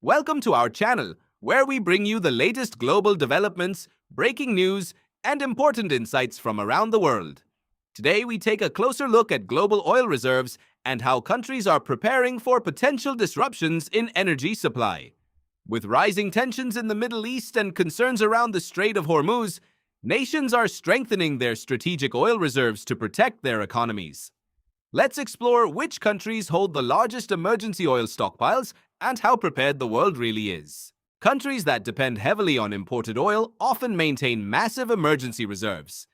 Welcome to our channel, where we bring you the latest global developments, breaking news, and important insights from around the world. Today, we take a closer look at global oil reserves and how countries are preparing for potential disruptions in energy supply. With rising tensions in the Middle East and concerns around the Strait of Hormuz, nations are strengthening their strategic oil reserves to protect their economies. Let's explore which countries hold the largest emergency oil stockpiles and how prepared the world really is. Countries that depend heavily on imported oil often maintain massive emergency reserves.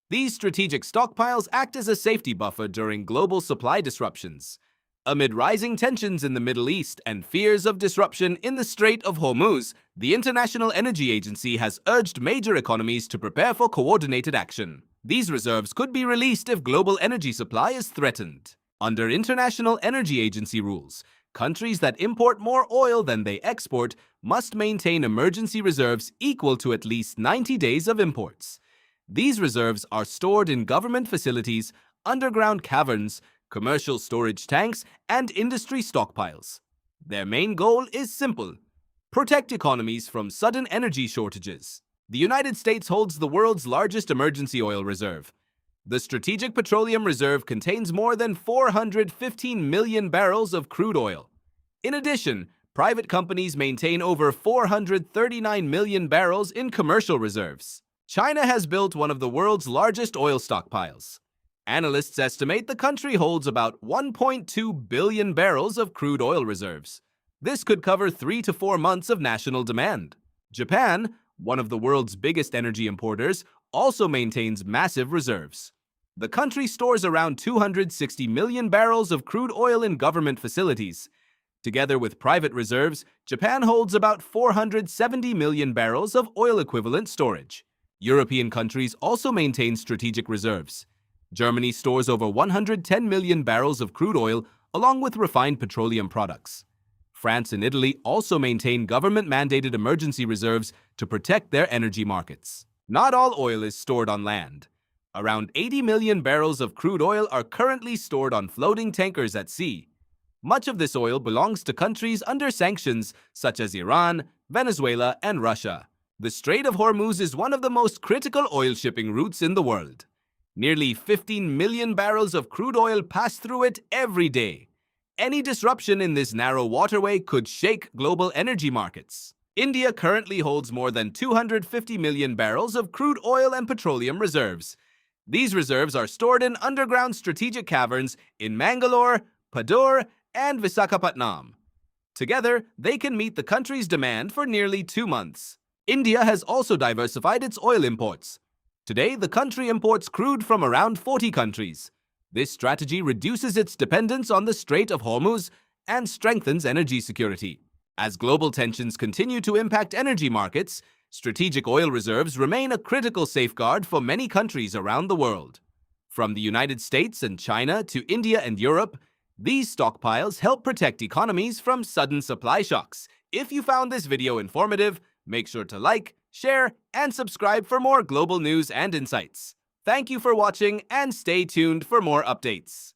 These strategic stockpiles act as a safety buffer during global supply disruptions. Amid rising tensions in the Middle East and fears of disruption in the Strait of Hormuz, the International Energy Agency has urged major economies to prepare for coordinated action. These reserves could be released if global energy supply is threatened. Under International Energy Agency rules, countries that import more oil than they export must maintain emergency reserves equal to at least 90 days of imports. These reserves are stored in government facilities, underground caverns, commercial storage tanks, and industry stockpiles. Their main goal is simple: protect economies from sudden energy shortages. The United States holds the world's largest emergency oil reserve. The Strategic Petroleum Reserve contains more than 415 million barrels of crude oil. In addition, private companies maintain over 439 million barrels in commercial reserves. China has built one of the world's largest oil stockpiles. Analysts estimate the country holds about 1.2 billion barrels of crude oil reserves. This could cover 3 to 4 months of national demand. Japan, one of the world's biggest energy importers, also maintains massive reserves. The country stores around 260 million barrels of crude oil in government facilities. Together with private reserves, Japan holds about 470 million barrels of oil equivalent storage. European countries also maintain strategic reserves. Germany stores over 110 million barrels of crude oil along with refined petroleum products. France and Italy also maintain government-mandated emergency reserves to protect their energy markets. Not all oil is stored on land. Around 80 million barrels of crude oil are currently stored on floating tankers at sea. Much of this oil belongs to countries under sanctions such as Iran, Venezuela, and Russia. The Strait of Hormuz is one of the most critical oil shipping routes in the world. Nearly 15 million barrels of crude oil pass through it every day. Any disruption in this narrow waterway could shake global energy markets. India currently holds more than 250 million barrels of crude oil and petroleum reserves. These reserves are stored in underground strategic caverns in Mangalore, Padur, and Visakhapatnam. Together, they can meet the country's demand for nearly 2 months. India has also diversified its oil imports. Today, the country imports crude from around 40 countries. This strategy reduces its dependence on the Strait of Hormuz and strengthens energy security. As global tensions continue to impact energy markets, strategic oil reserves remain a critical safeguard for many countries around the world. From the United States and China to India and Europe, these stockpiles help protect economies from sudden supply shocks. If you found this video informative, make sure to like, share, and subscribe for more global news and insights. Thank you for watching and stay tuned for more updates.